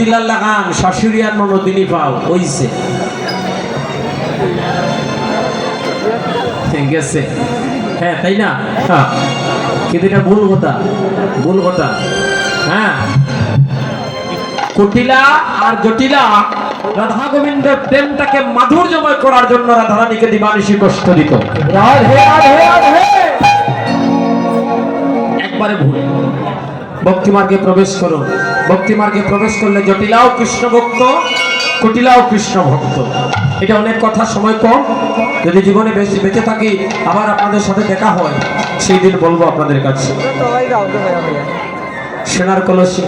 জটিলার লাগান শাশুড়ি আর ননদিনী পাও হইছে ঠিক আছে হ্যাঁ তাই না হ্যাঁ কিন্তু এটা ভুল কথা হ্যাঁ কুটিলা আর জটিলা রাধা গোবিন্দের প্রেমটাকে মাধুর্যময় করার জন্য রাধারানীকে দিবানিশি কষ্ট দিত রাধে রাধে রাধে একবারে ভুল ভক্তি মার্গে প্রবেশ করো ভক্তি মার্গে প্রবেশ করলে জটিলাও কৃষ্ণ ভক্ত কুটিলাও কৃষ্ণ ভক্ত এটা অনেক কথা সময় কম যদি জীবনে বেঁচে থাকি আবার আপনাদের সাথে দেখা হয় সেই দিন বলবো আপনাদের কাছে সোনার কলসি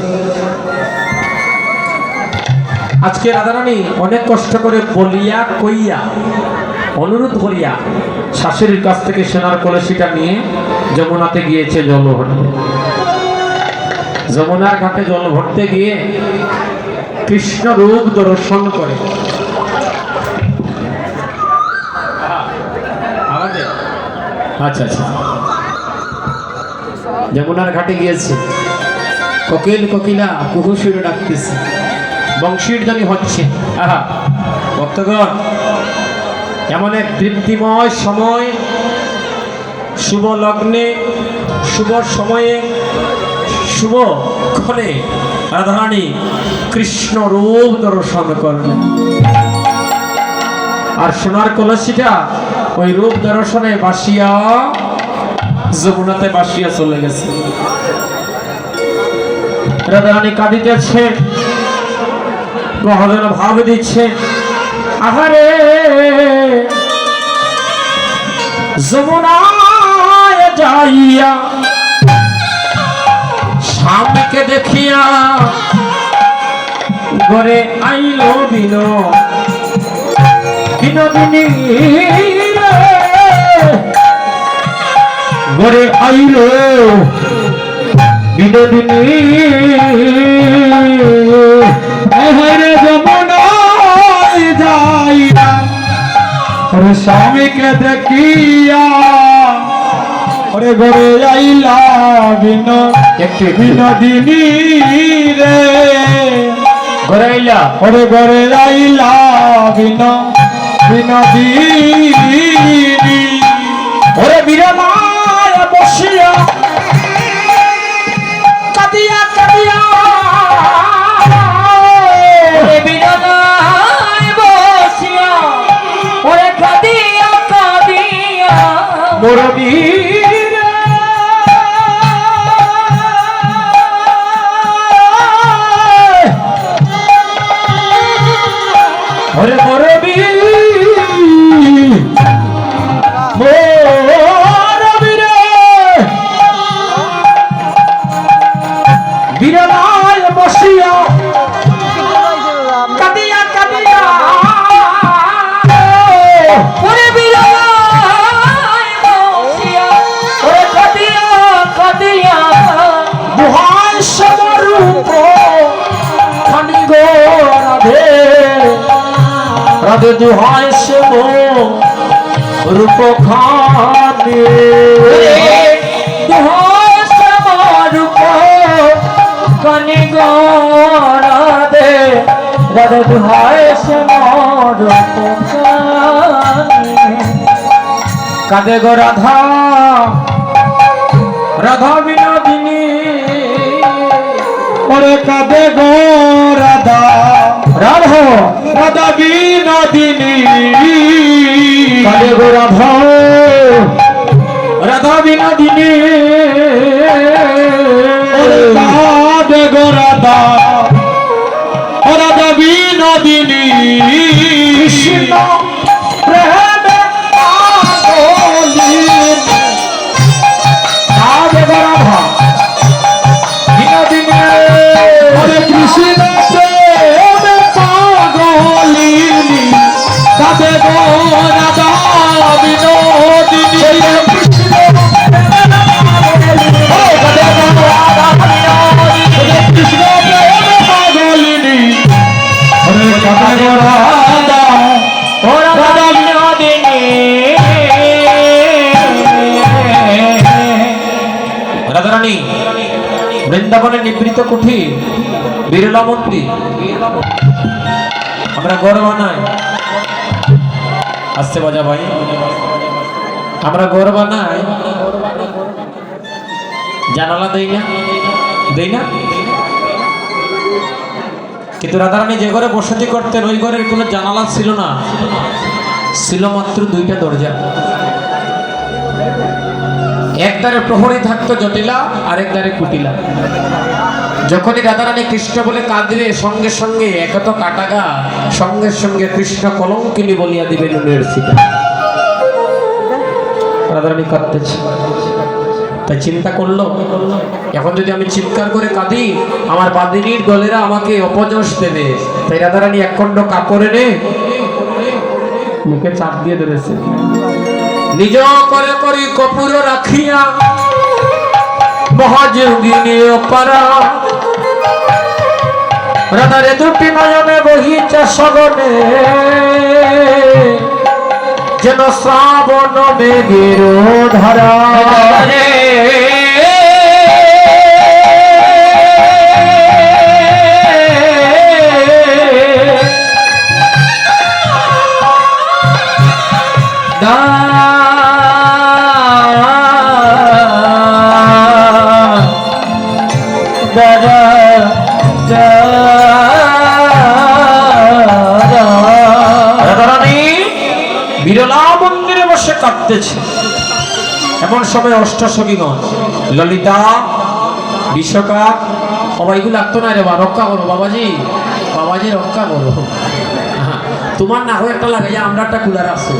আজকে রাধারানী অনেক কষ্ট করে বলিয়া কইয়া অনুরোধ করিয়া শাশুড়ির কাছ থেকে সোনার কলসিটা নিয়ে যমুনাতে গিয়েছে জল ভরতে যমুনার ঘাটে জল ভরতে গিয়ে কৃষ্ণ রূপ দর্শন করে আচ্ছা আচ্ছা যমুনার ঘাটে গিয়েছে কোকিল কোকিলা কুহু সুরে ডাকতেছে বংশীর ধ্বনি হচ্ছে আহা ভক্তগণ এমন এক দীপ্তিময় সময় শুভ লগ্নে শুভ সময়ে শুভ ক্ষণে রাধারানী কৃষ্ণ রূপ দর্শন করলেন আর সোনার কলসিটা ওই রূপ দর্শনে বাসিয়া যমুনাতে বাসিয়া চলে গেছে রাধারানী কাঁদিতেছে গহন ভাব দিচ্ছে আহারে যমুনায় যাইয়া স্বামীকে দেখিয়া ঘরে আইলো বিনোদিনী ঘরে আইলো বিনোদিনী যমুনায় যাইয়া ওরে স্বামীকে দেখিয়া ওরে ঘরে আইলা বিনোদিনী রে ঘরে আইলা ওরে ঘরে আইলা বিনোদিনী ওরে বিরমায় বসিয়া কাঁদিয়া কাঁদিয়া ওরে বিরমায় বসিয়া ওরে কাঁদিয়া কাঁদিয়া মোর বীর ওরে মোর বীর বিরলায় বসিয়া কাঁদিয়া কাঁদিয়া ওরে বিরলায় বসিয়া ওরে কাঁদিয়া কাঁদিয়া দুহাই সমরূপ খানি গো রাধে রাধে দুহাই সম রূপ খানি দুহাই সমরূপ খানি গো রাধে রাধে দুহাই সমরূপ খানি কাঁদে গো রাধা রাধা বিনোদিনী ওরে কাঁদে গো রাধা রাধা রাধা বিনোদিনী কাঁদে গো রাধা রাধা বিনোদিনী কাঁদে গো রাধা রাধা বিনোদিনী কৃষ্ণ প্রেমে পাগলিনী কাঁদে গো রাধা বিনোদিনী হরে কৃষ্ণ প্রেমে পাগলিনী কাঁদে গো রাধা বিনোদিনী রাধারানী বৃন্দাবনে নিবৃত কুঠি বিরলা মন্দির আমরা ঘর বানাই, আসতে বাজা ভাই, আমরা ঘর বানাই জানালা দেই না, দেই না, কিন্তু রাধারানী যে ঘরে বসতি করতেন ওই ঘরের কোনো জানালা ছিল না, ছিল মাত্র দুইটা দরজা। একদারে প্রহরী থাকতো জটিলা, আরেক দারে কুটিলা। যখনই রাধারানী কৃষ্ণ বলে কাঁদবে সঙ্গে সঙ্গে একত কাটাগা, সঙ্গে সঙ্গে কৃষ্ণ কলঙ্কিনী বলিয়া দিবে নুনের সিটা। রাধারানী কাঁদতেছে, তাই চিন্তা করলো এখন যদি আমি চিৎকার করে কাঁদি আমার বাদিনীর দলেরা আমাকে অপযশ দেবে। তাই রাধারানী এক খণ্ড কাপড় এনে মুখে চাপ দিয়ে ধরেছে, নিজ করে করি কপুর রাখিয়া মহাযোগিনী অপারা, রাধারে দুটি নয়নে বহিছে সগনে, যেন শ্রাবণ মেঘের ধারা। বিরলা মন্দিরে বসে কাঁদতেছে। এমন সময় অষ্টসখীগণ ললিতা, বিশ্বকা, সবাইগুলো লাগতো না রে বা, রক্ষা করো বাবাজি, বাবাজি রক্ষা করো, তোমার না হয়ে একটা লাগে আমরা একটা কুলার আছো।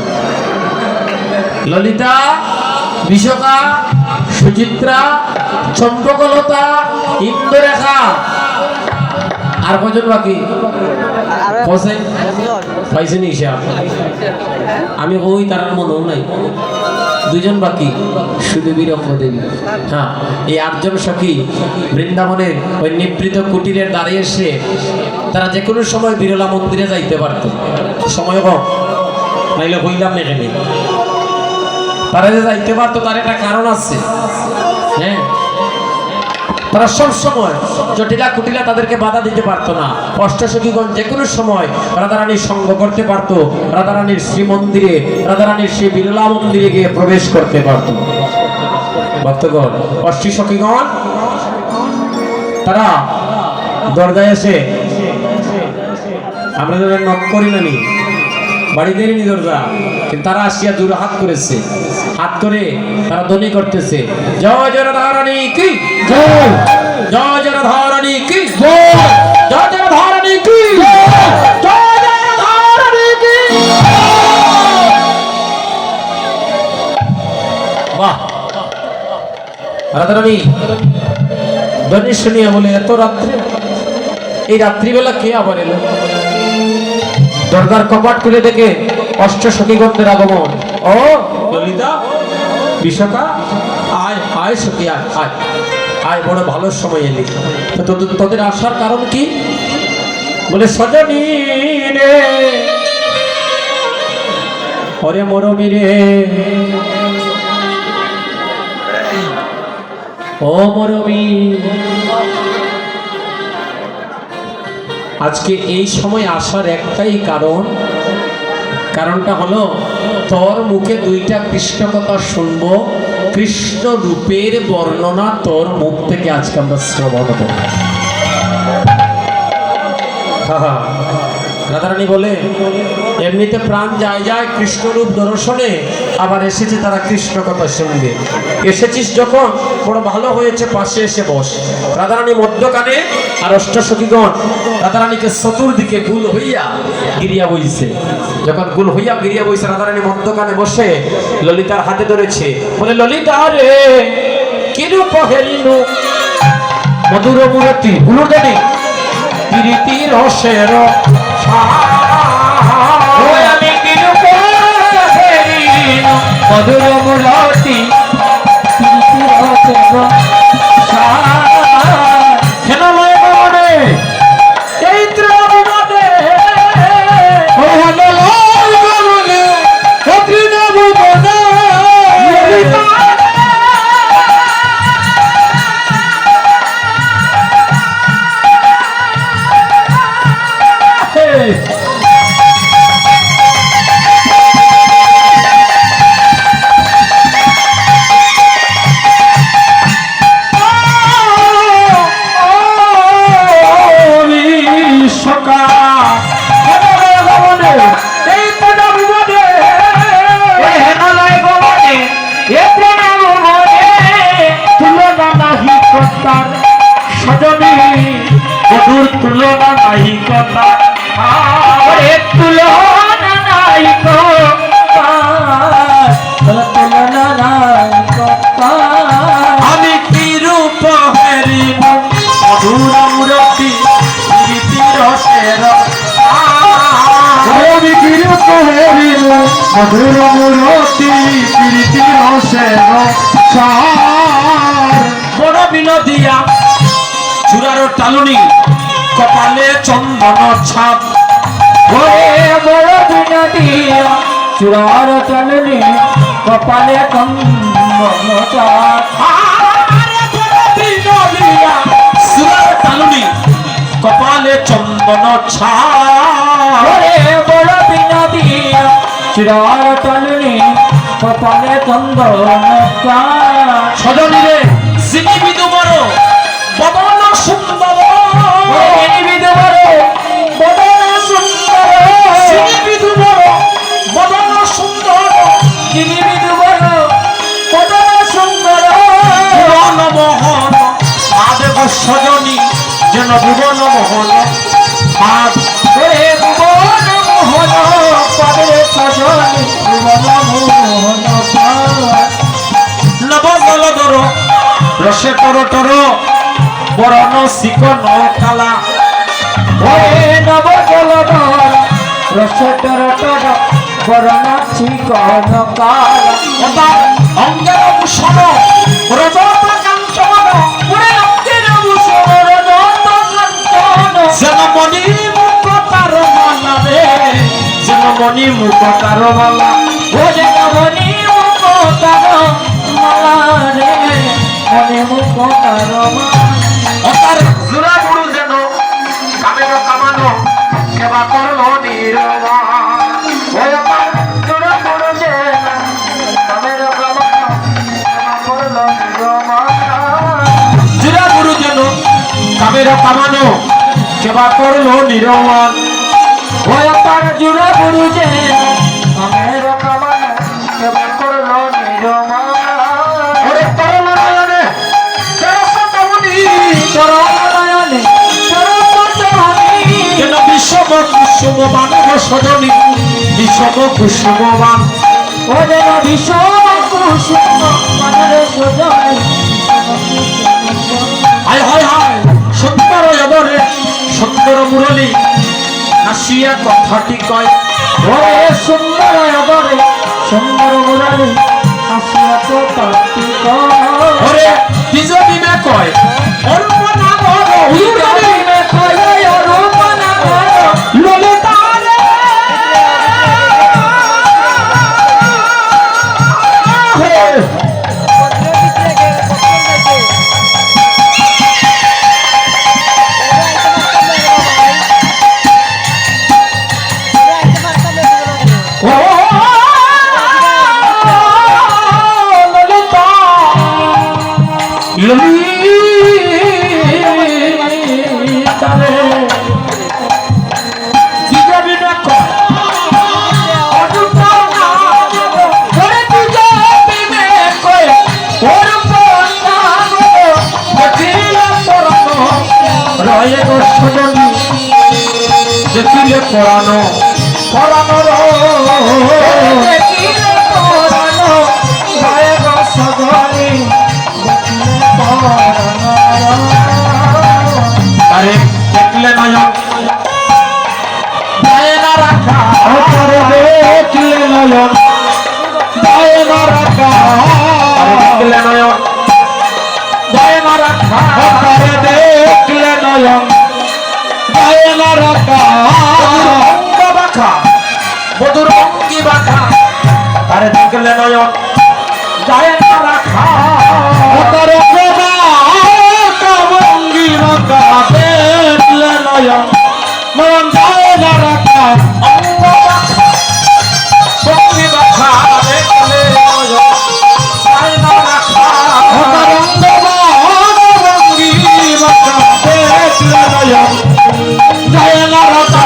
ললিতা, বিশ্বকা, সুচিত্রা, চম্পকলতা, ইন্দ্ররেখা, আর কজন বাকি পাইছেন হিসাব? আমি ওই তার মনেও নাই, দুইজন বাকি, শুধু বিরঙ্গ দেবী। হ্যাঁ, এই 8 জন সখী বৃন্দাবনের ওই নিবৃত কুটিরের দাঁড়িয়ে এসে তারা যে কোনো সময় বিরলা মন্দিরে যাইতে পারত, সময় কম নাইলে হইলাম এখানে, তারা যে যাইতে পারতো তার একটা কারণ আছে। হ্যাঁ, তারা সব সময় জটিলা কুটিলা তাদেরকে বাধা দিতে পারতো না। অষ্টসখীগণ যে কোনো সময় রাধারানীর সঙ্গ করতে পারত, রাধারানীর শ্রীমন্দিরে, রাধারানীর সেই বিরলা মন্দিরে গিয়ে প্রবেশ করতে পারত। ভক্তগণ, অষ্টি সখীগণ তারা দরজায় এসে, আমরা যাদের নক করি না নি, বাড়ি দেয়নি দরজা, কিন্তু তারা আসিয়া জোরে হাত করেছে, হাত করে তারা ধ্বনি করতেছে, জয় জয় রাধারানী কি জয়, জয় জয় রাধারানী কি জয়, জয় জয় রাধারানী কি জয়, জয় জয় রাধারানী কি। বাহ, রাধারানী ধ্বনি শুনিয়া বলে, এত রাত্রে, এই রাত্রিবেলা কে আবার এলো? দরজার কপাট খুলে দেখে অষ্টসখীগণের আগমন। ও ললিতা, বিশাখা, আয় আয় সখী, আয় আয় আয়, বড় ভালো সময় এলি। তোদের আসার কারণ কি? বলে, সজনী রে, ওরে মরমী রে, ও মরমী, আজকে এই সময় আসার একটাই কারণ, কারণটা হলো তোর মুখে 2টা কৃষ্ণ কথা শুনবো, কৃষ্ণ রূপের বর্ণনা তোর মুখ থেকে আজকে আমরা শ্রবণ করব। রাধারানী বলে, এমনিতে প্রাণ যায় যায় কৃষ্ণরূপ দর্শনে, আবার এসেছে তারা কৃষ্ণ কথা শুনবে। এসেছিস যখন, বড় ভালো হয়েছে, পাশে এসে বস। রাধারানী মধ্যকানে, আর অষ্টসখীগণ রাধারানীকে চতুর্দিকে গুল হইয়া গিরিয়া বইছে। যখন গুল হইয়া গিরিয়া বইছে, রাধারানী মধ্যকানে বসে ললিতার হাতে ধরেছে, বলে, ললিতা রে, কিরূপ হেরিনু মধুর মূরতি হুলুদানি প্রীতি রসের, আমি কিরূপ হেরিনু মধুর মূরতি প্রীতি রসের, হেনময় মনে চৈত্র বিমানে, নাই কথা আরে তুলনা নাই কথা তুলনা নাই কথা আমি কি রূপ হেরিব মধুর মূরতি স্মৃতি রসের আমি কি রূপ হেরিব মধুর মূরতি স্মৃতি রসের বড় বিনোদিয়া চূড়ার টালুনি কপালে চন্দন ছাপ ওরে বড় বিনোদিয়া চূড়ার টালুনি কপালে চন্দন ছাপ আরে বড় বিনোদিয়া চূড়ার টালুনি কপালে চন্দন ছাপ ওরে বড় বিনোদিয়া চূড়ার টালুনি কপালে চন্দন ছাপ সজনী রে সিনি বিদু বড় বদন সুন্দর সিনি বিদু বড় বদন সুন্দর সিনি বিদু বড় বদন সুন্দর সিনি বিদু বড় বদন সুন্দর ভুবন মোহন আদেব সজনী যেন ভুবন মোহন হাত হে ভুবন মোহন পাদে সজনী ভুবন মোহন নবজলধর রসে টর টর বরণ শিকন কালা ওরে নবজলধর রসে টর টর বরণ শিকন কালা অঙ্গের ভূষণ রজত কাঞ্চন ওরে অঙ্গের ভূষণ রজত কাঞ্চন যেন মণি মুখ তার মালা রে যেন মণি মুখ তার মালা ও যেন মণি মুখ তার মালা রে মনে মুখ তার অতার জোড়া গুরু যেন কামের কামানো সেবা করলো নির্বাণ ওই অতার জোড়া গুরু যেন কামের কামানো সেবা করলো নির্বাণ জোড়া গুরু যেন কামের কামানো সেবা করলো নির্বাণ ওই অতার জোড়া গুরু যেন কামের কামানো সেবা করলো নির্বাণ বিষম কুসুমবান সজনী বিষম কুসুমবান ও যেন বিষম কুসুমবান সজনী হায় হায় হায় সুন্দর অদরে সুন্দর মুরলী হাসিয়া কথাটি কয় ওরে সুন্দর অদরে সুন্দর মুরলী হাসিয়া কথাটি কয় ওরে নিজ বিবে কয় অরূপ নাগর বিবে কয় অরূপ নাগর ললিতা রে দেখিলে পরানো পরানো দেখিলে পরানো ভয় সজনী আরে দেখলে নয়ন দায় না রাখা দেখলে নয়ন দায় না রাখা দেখলে নয়ন দায় না রাখা দেখলে নয়ন দায় না রাখা অঙ্গ বাখা মধুর অঙ্গি বাখা আরে দেখলে নয়ন দায় না রাখা অঙ্গি বাখা দেখলে নয়ন নয়ন দায় না রাখা অঙ্গ বাখা অঙ্গি বাখা দেখলে নয়ন দায় না রাখা অঙ্গ অঙ্গি বাখা দেখলে নয়ন দায় না রাখা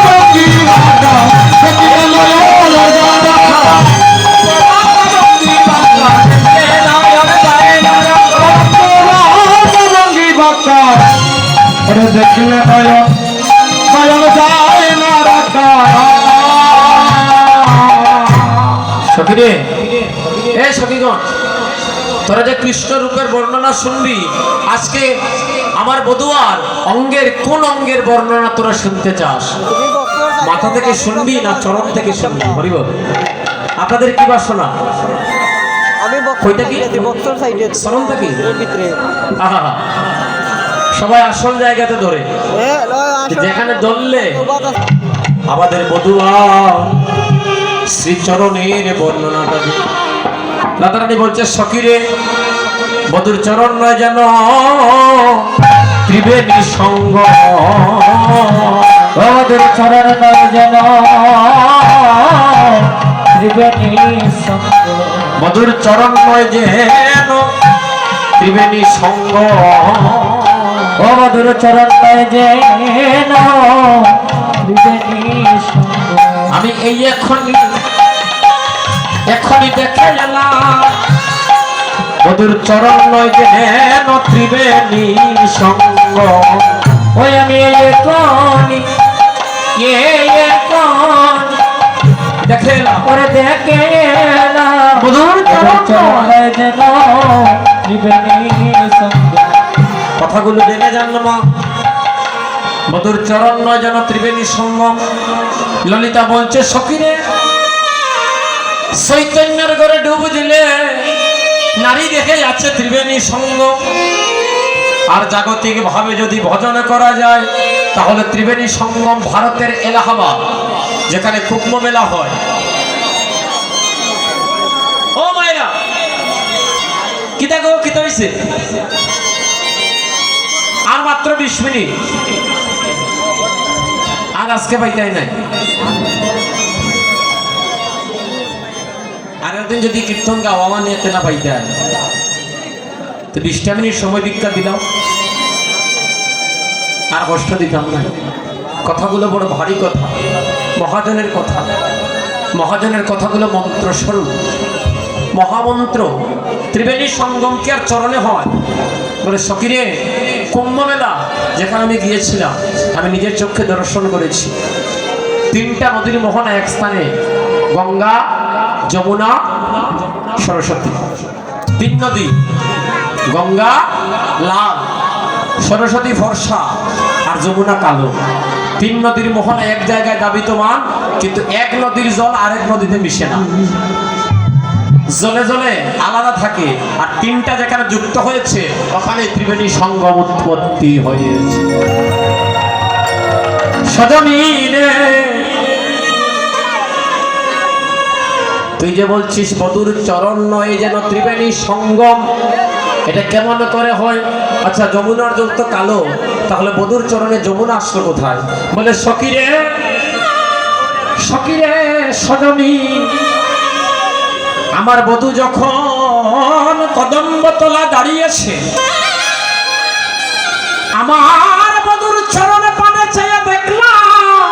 অঙ্গি বাখা দেখলে নয়ন দায় না রাখা নয়ন নয়ন যায় না রাখা। সখী রে, এ সখীগণ, তোরা যে কৃষ্ণ রূপের বর্ণনা শুনবি, আজকে আমার বধুয়ার অঙ্গের কোন অঙ্গের বর্ণনা তোরা শুনতে চাস? মাথা থেকে শুনবি না চরণ থেকে শুনবি? হরিবল, আপনাদের কি বাসনা? আমি কইটা কি? বক্সর সাইডে চরণ থেকে? ভিতরে আহা, সবাই আসল জায়গাতে ধরে, যেখানে ধরলে আমাদের বধুয়া শ্রীচরণের বর্ণনাটা দিই। রাধারানী বলছে, সখীরে বধুর চরণ নয় যেন ত্রিবেণী সঙ্গ, বধুর চরণ নয় যেন ত্রিবেণী সঙ্গ, বধুর চরণ নয় যেন ত্রিবেণী সঙ্গ, বধুর চরণ নয় যেন ত্রিবেণী সঙ্গ। আমি এই এখনই দেখে এলাম, বধুর চরণ নয় যেন ত্রিবেণী সঙ্গ। ওই আমি এখনই দেখে এলাম, পরে দেখে এলাম, বধুর চরণ নয়। যেন ত্রিবেণী সঙ্গ। কথাগুলো জেনে জানলো মা, বধুর চরণ নয় যেন ত্রিবেণী সঙ্গম। ললিতা বলছে, সখীরে চৈতন্যের ঘরে ডুব দিলে নারী দেখে যাচ্ছে ত্রিবেণী সঙ্গম। আর জাগতিক ভাবে যদি ভজন করা যায়, তাহলে ত্রিবেণী সঙ্গম ভারতের এলাহাবাদ, যেখানে কুম্ভ মেলা হয়। ও মায়েরা, কি দেখো, কি হয়েছে? আর মাত্র 20 মিনিট, আর আজকে পাইতাই নাই। আর একদিন যদি কীর্তন গাওয়া আমার নিয়ে না পাইতে হয়, তো 20টা মিনিট সময় ভিক্ষা দিলাম, আর কষ্ট দিতাম না। কথাগুলো বড় ভারী কথা, মহাজনের কথা। মহাজনের কথাগুলো মন্ত্রস্বরূপ, মহামন্ত্র। ত্রিবেণী সঙ্গম কি আর চরণে হয়? বলে, সখীরে কুম্ভ মেলা যেখানে আমি গিয়েছিলাম, আমি নিজের চোখে দর্শন করেছি। 3টা নদীর মোহনা এক স্থানে, গঙ্গা, যমুনা, সরস্বতী। 3 নদী, গঙ্গা লাল, সরস্বতী ফর্সা, আর যমুনা কালো। 3 নদীর মোহনা এক জায়গায় দাবিতমান, কিন্তু এক নদীর জল আরেক নদীতে মিশে না, জলে জলে আলাদা থাকে। আর 3টা যেখানে যুক্ত হয়েছে, ওখানে ত্রিবেণী সঙ্গম উৎপত্তি হয়েছে। সজনী রে, তুই যে বলছিস বধুর চরণ নয় যেন ত্রিবেণী সঙ্গম, এটা কেমন করে হয়? আচ্ছা, যমুনার জল তো কালো, তাহলে বধুর চরণে যমুনা আসলো কোথায়? বলে, সখীরে সখীরে সজনী, আমার বধূ যখন কদম্বতলা দাঁড়িয়েছে, আমার বধূর চরণে পানে চেয়ে দেখলাম,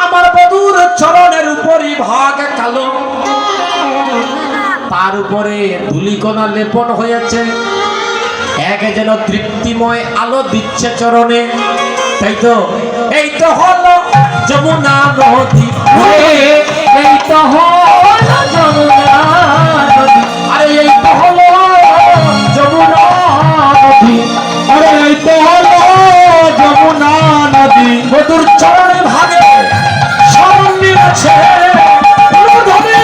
আমার বধূর চরণের উপরই ভাগ কালো, তার উপরে ধূলিকণা লেপন হয়েছে, এক যেন তৃপ্তিময় আলো দিচ্ছে চরণে। তাই তো, এই তো হলো যমুনা নদী, এই তো হলো যমুনা নদী, আরে এই তো হলো যমুনা নদী, আরে এই তো হলো যমুনা নদী। বধুর চরণে ভাগে শরণ নিয়েছে নদী,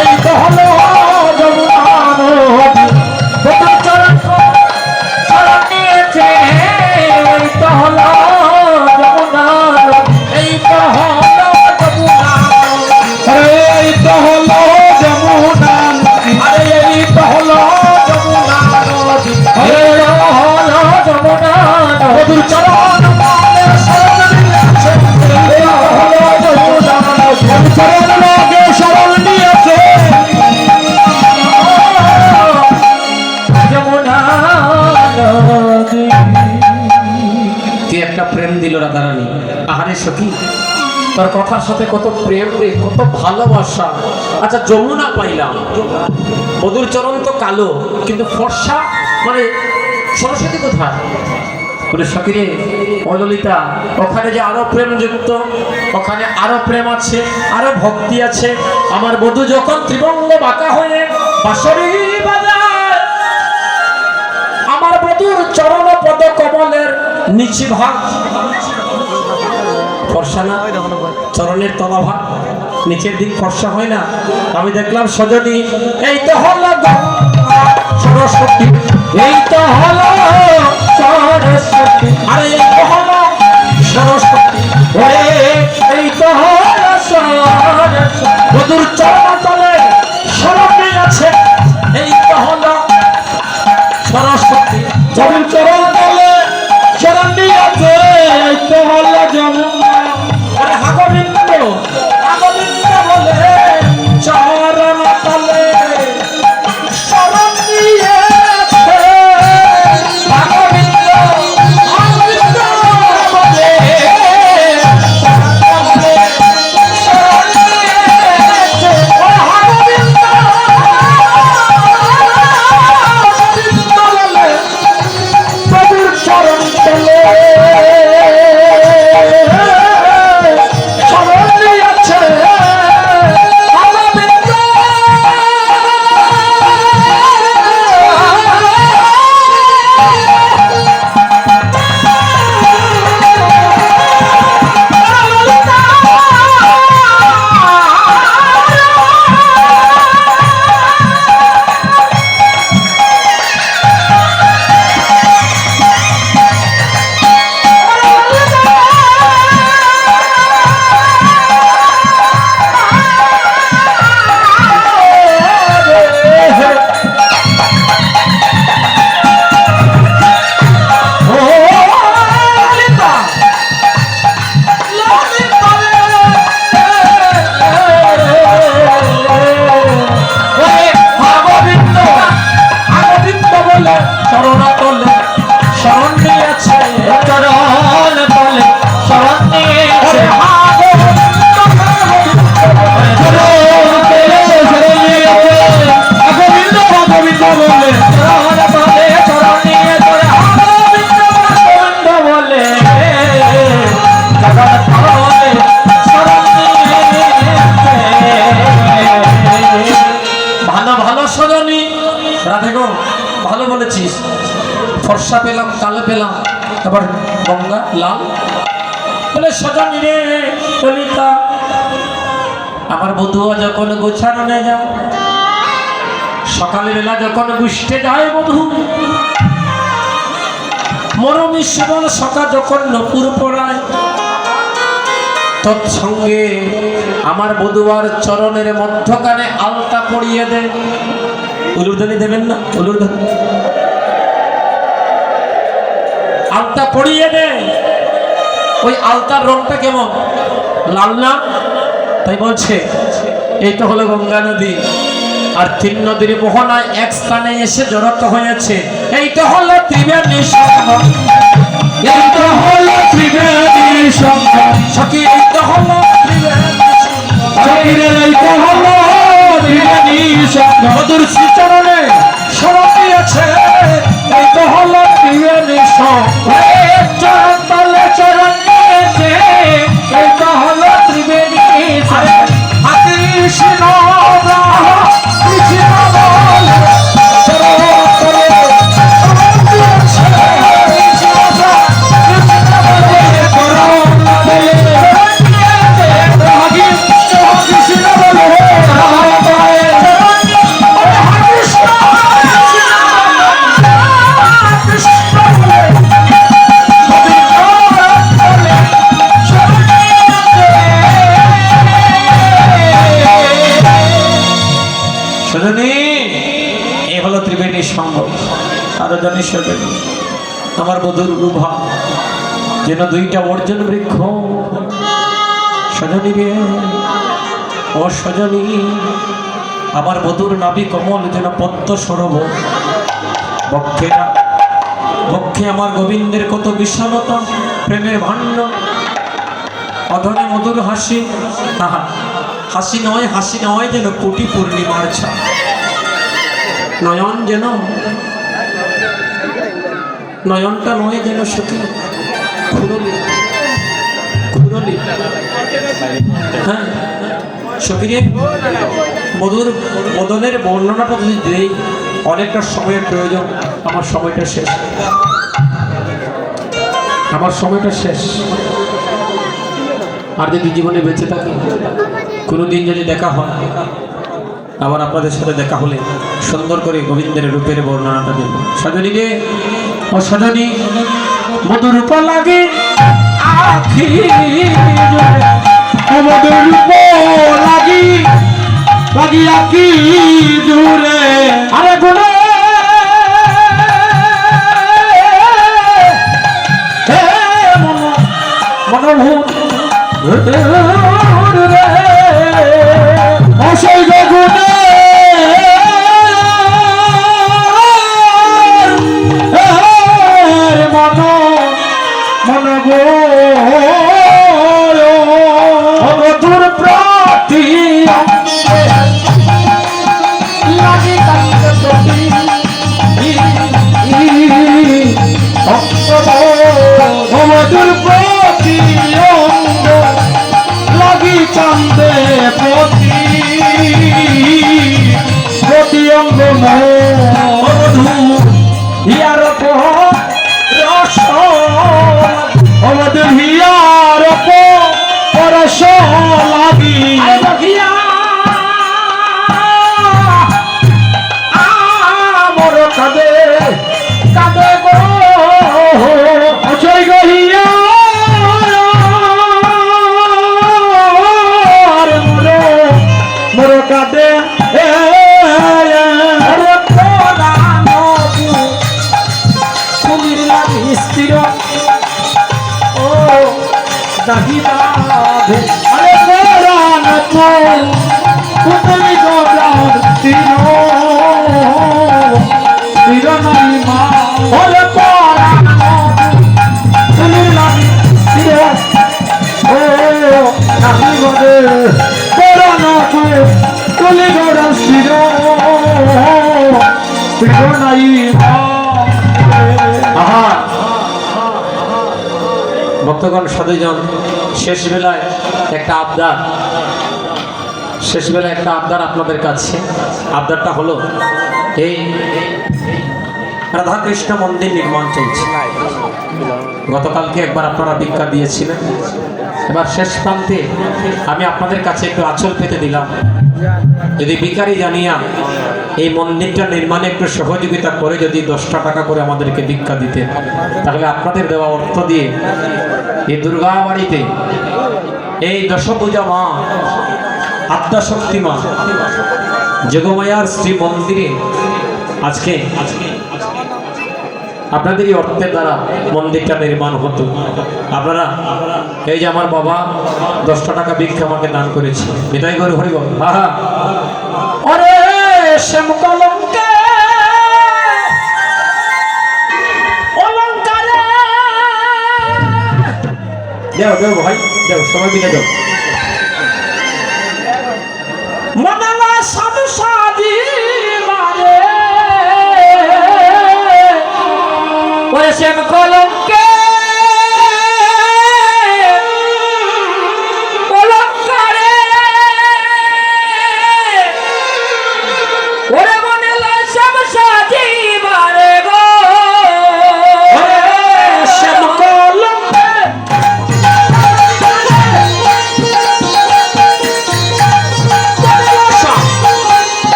এই তো হলো যমুনা নদী, বধুর চরণ শরণ নিয়েছে, এই তো হলো যমুনা নদী, এই তো হলো যমুনা নদী, আরে এই তো হলো যমুনা নদী, আরে এই তো হলো যমুনা নদী, আরে এই তো হলো যমুনা নদী। বধুর চরণ ভাগে শরণ নিয়েছে, এই তো হলো যমুনা নদী, চরণ লাগে শরণ নিয়েছে, যমুনা নদী। কি একটা প্রেম দিল রাধারানী। আহারে সখী, তোর কথার সাথে কত প্রেম রে, কত ভালোবাসা। আচ্ছা, যমুনা পাইলাম, বধুর চরণ তো কালো, কিন্তু ফর্সা মানে সরস্বতী কোথায়? বলে সকিরে ও ললিতা, ওখানে যে আরো প্রেমযুক্ত, ওখানে আরো প্রেম আছে, আরো ভক্তি আছে। আমার বধূ যখন ত্রিভঙ্গ বাঁকা হয়ে বাঁশরি বাজায়, আমার বধূর চরণ পদ কমলের নিচি ভাগ ফর্সা না, চরণের তলা ভাগ নিচের দিক ফর্সা হয় না। আমি দেখলাম সজনী, এই তো হলো সরস্বতী, এই তো হলো সরস্বতী, আরে এই তো হলো সরস্বতী, ওরে এই তো হলো সরস্বতী। বধূর চরণ তলে সরস্বতী আছে, এই তো হলো সরস্বতী। বধূর চরণ তলে সরস্বতী আছে, এই তো হলো যমুনা। আরে হাগবিন্দ, হাগবিন্দ বলে চরণ তলে সরস্বতী আছে। হাগবিন্দ, হাগবিন্দ বলে সরস্বতী আছে। ও হাগবিন্দ, হাগবিন্দ বলে বধূর চরণ তলে সরস্বতী আছে, চরণ তলে শরণ নিয়েছে, চরণ তলে শরণ নিয়েছে। গোবিন্দ গোবিন্দ বলে চরণ তলে শরণ নিয়েছে, গোবিন্দ গোবিন্দ বলে চরণ তলে শরণ নিয়েছে। ভালো ভালো সজনী, রাধে গো ভালো বলেছিস। ফর্সা পেলাম, কালো পেলাম, তারপর গঙ্গা লাল বলে সজনী রে ললিতা, আমার বধুয়া যখন গোছানো যায়, সকালবেলা যখন গুষ্টে যায় বধূ, মরমী সুমন সকা যখন নপুর পড়ায়, তৎসঙ্গে আমার বধুয়ার চরণের মধ্যখানে আলতা পরিয়ে দেয়। উলুধ্বনি দেবেন না? উলুধ্বনি আলতা পরিয়ে দেয়। ওই আলতার রংটা কেমন? লাল না? তাই বলছে এই তো হলো গঙ্গা নদী, আর তিন নদীর মোহনায় এক স্থানে এসে জড়ত হয়েছে। এই তো হলো ত্রিবেণী সঙ্গম, এই তো হলো ত্রিবেণী সঙ্গম, সখী এই তো হলো ত্রিবেণী সঙ্গম, সখীরে এই তো হলো ত্রিবেণী সঙ্গম। মধুর শ্রীচরণে শরণ দিয়েছে, এই তো হলো ত্রিবেণী সঙ্গম। চরণ তলে চরণ নিয়েছে, এই তো হলো ত্রিবেণী সঙ্গম। হাতি কৃষ্ণ কৃষ্ণ বলে চরণ তলে শরণ দিয়েছে, কৃষ্ণ বলে চরণ তলে শরণ দিয়েছে। কৃষ্ণ বলে চরণ তলে শরণ দিয়েছে। কৃষ্ণ কৃষ্ণ বলে সজনী, এ হলো ত্রিবেণী সঙ্গম। আরো জানিস সজনী, আমার বধুর রূভা যেন দুইটা অর্জুন বৃক্ষ। সজনী রে ও সজনী, আমার বধুর নাভি কমল যেন পদ্ম সরোবর। বক্ষে না বক্ষে আমার গোবিন্দের কত বিষণতা, প্রেমের ভাণ্ড, অধনে মধুর হাসি। আহা, হাসি নয় যেন কোটি পূর্ণিমার ছাপ, নয়ন যেন নয়নটা নয় যেন সখী ঘুরলি ঘুরলি। হ্যাঁ সখী রে, মধুর মদনের বর্ণনাটা যদি দেই অনেকটা সময়ের প্রয়োজন। আমার সময়টা শেষ, আমার সময়টা শেষ। আর যদি জীবনে বেঁচে থাকি, কোনোদিন যদি দেখা হয়, আবার আপনাদের সাথে দেখা হলে সুন্দর করে গোবিন্দের রূপের বর্ণনাটা দেব। সজনী রে ও সজনী, মধুর রূপ লাগে আখি, মধুর রূপ লাগি লাগি আখি দূরে। আরে গুণে মনোভূত অসৈ গুণে মধুর প্রতি লাগি মধুর প্রতি লাগি চন্দে প্রতি প্রতি অঙ্গ মধু ইয়ার রস আমাদের হিয়ার পরশ লাগি আমর কাঁদে কাঁদে গো অজয় গহিয়া মোর কাঁদে স্থির ও দাহিবাধে। আরে কোরআন তুমি গোলাম স্থির স্থির নাই মা। ওরে কোরআন তুমি লাগি স্থির ও দাহিবাধে। কোরআন তুমি গোলাম স্থির স্থির নাই মা। ভক্তগণ সাধুজন, শেষ বেলায় একটা আবদার, শেষ বেলায় একটা আবদার আপনাদের কাছে। আবদারটা হলো, এই রাধাকৃষ্ণ মন্দির নির্মাণ চলছে। গতকালকে একবার আপনারা ভিক্ষা দিয়েছিলেন, এবার শেষ প্রান্তে আমি আপনাদের কাছে একটু আঁচল পেতে দিলাম। যদি ভিখারি জানিয়া এই মন্দিরটা নির্মাণে একটু সহযোগিতা করে যদি 10টা টাকা করে আমাদেরকে ভিক্ষা দিতেন, তাহলে আপনাদের দেওয়া অর্থ দিয়ে এই দুর্গা বাড়িতে এই দশভুজা মা, আদ্যাশক্তি মা, যোগমায়ার শ্রী মন্দিরে আজকে আপনাদের এই অর্থের দ্বারা মন্দিরটা নির্মাণ হতো। আপনারা এই যে আমার বাবা 10টা টাকা ভিক্ষা আমাকে দান করেছে, বিদায় করে হরিব। হা ওরে শ্যাম কলঙ্কে অলঙ্কারে দেও দেও ভাই দেও, সবাই মিলে দেও। মনালা সাধু সাধি মারে ওরে শ্যাম কলঙ্কে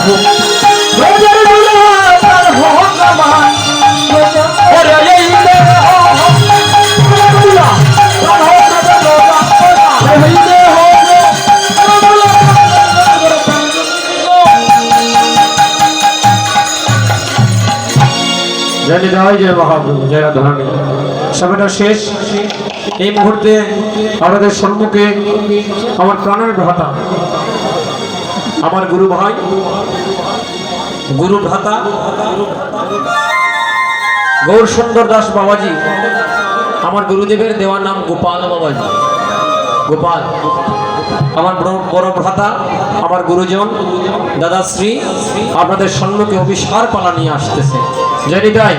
বাবু রোজের দুলার ভগবান ওরে এই দেহ জয় জয় জয় মহাপ্রভু জয় রাধারানী। সবাইটা শেষ। এই মুহূর্তে আমাদের সম্মুখে আমার প্রাণের ভ্রাতা, আমার গুরু ভাই, গুরু ভ্রাতা গৌর সুন্দর দাস বাবাজি, আমার গুরুদেবের দেওয়ার নাম গোপাল বাবাজি। গোপাল আমার বড় ভ্রাতা, আমার গুরুজন দাদাশ্রী আপনাদের সম্মুখে অভিসার পালা নিয়ে আসতেছে। জানি তাই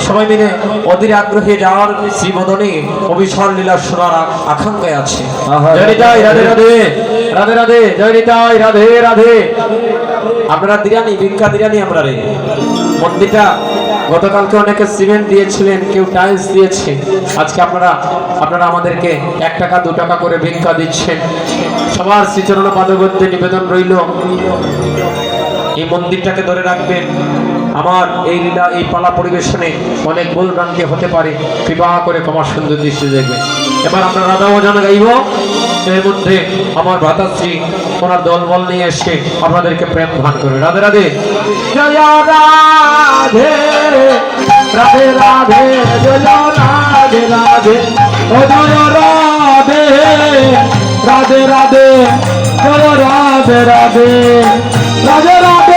সবাই মিলে অধীর আগ্রহে যাওয়ার শ্রীবদনে অভিসার লীলা শোনার আকাঙ্ক্ষায় আছে। জানি তাই রাধে রাধে রাধে রাধে, জয় নিতাই রাধে রাধে। আপনারা দিরানি, ভিক্ষা দিরানি আমরা রে। মন্দিরটা গতকালকে অনেকে সিমেন্ট দিয়েছিলেন, কেউ টাইলস দিয়েছে। আজকে আপনারা আমাদেরকে 1 টাকা 2 টাকা করে ভিক্ষা দিচ্ছেন। সবার শ্রীচরণ পাদবদ্ধে নিবেদন রইল, এই মন্দিরটাকে ধরে রাখবেন। আমার এই লীলা, এই পালা পরিবেশনে অনেক ভুল ভ্রান্তি হতে পারে, কৃপা করে ক্ষমা সুন্দর দৃষ্টি দেখবেন। এবার আমরা রাধা ভজন গাইব। এর মধ্যে আমার ভ্রাতাশ্রী ওনার দলবল নিয়ে এসে আপনাদেরকে প্রেম ভান করবে। রাধে রাধে জয় রাধে রাধে রাধে জয় রাধে রাধে ও জয় রাধে রাধে রাধে জয় রাধে রাধে রাধে রাধে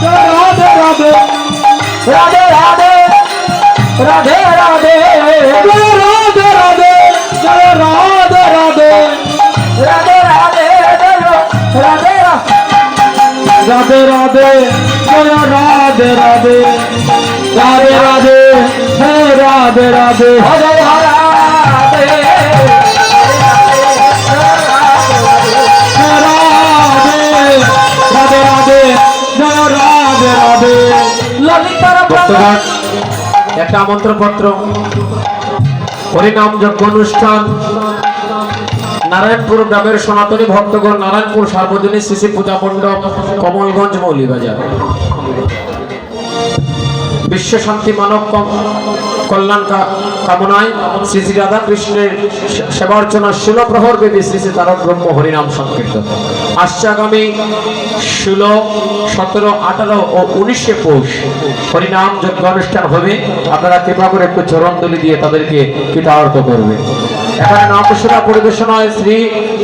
জয় রাধে রাধে রাধে রাধে রাধে রাধে জয় রাধে রাধে জয় রাধে রাধে রাধে রাধে রাধে রাধে রাধে জয় রাধে রাধে রাধে রাধে হে রাধে রাধে হরে রাধে রাধে রাধে জয় রাধে রাধে ললিতার বর্তমান একটা আমন্ত্রণপত্র, হরিনাম যজ্ঞ অনুষ্ঠান নারায়ণপুর গ্রামের সনাতনী ভক্তগণ, নারায়ণপুর সার্বজনীন শ্রী শ্রী পূজা মণ্ডপ, কমলগঞ্জ, মৌলিবাজার। বিশ্ব শান্তি মানব কল্যাণ কামনায় শ্রী শ্রী রাধা কৃষ্ণের সেবার্চনা শিলপ্রহর বেদী শ্রী শ্রী তারক ব্রহ্ম হরিনাম সংকীর্তন আসছে আগামী 16, 17, 18 ও 19 পৌষ হরিনাম যজ্ঞ অনুষ্ঠান হবে। আপনারা কৃপা করে একটু চরণদলি দিয়ে তাদেরকে কৃতার্থ করবে। এখানে নামসরা পরিবেশনায় শ্রী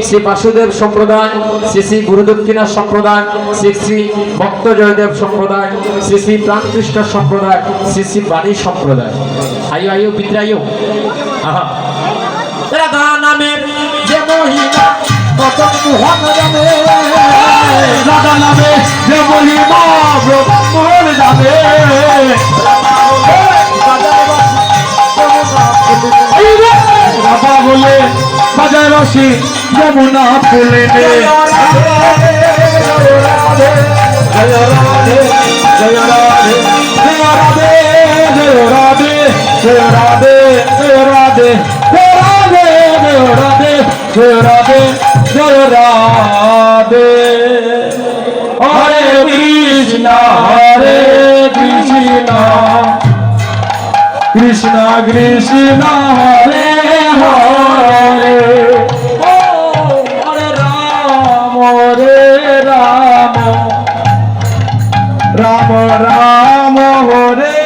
শ্রী বাসুদেব সম্প্রদায়, শ্রী শ্রী গুরুদক্ষিণা সম্প্রদায়, শ্রী শ্রী ভক্ত জয়দেব সম্প্রদায়, শ্রী শ্রী প্রাণকৃষ্ণ সম্প্রদায়, শ্রী শ্রী বাণী সম্প্রদায়। আয়ো আয়ো বিদ্রায়ো। আহা রাধা নামের যে মহিমা কত মহান জানে, রাধা নামে যে মহিমা ব্রহ্মণ জানে, রাধা বলে বাজায় রসি যমুনা ফুলে জয় রাধে জয় রাধে জয় রাধে জয় রাধে জয় রাধে জয় রাধে জয় রাধে জয় রাধে জয় রাধে জয় রাধে হরে কৃষ্ণ কৃষ্ণ কৃষ্ণ হরে হরে হরে রাম রাম রাম রাম হরে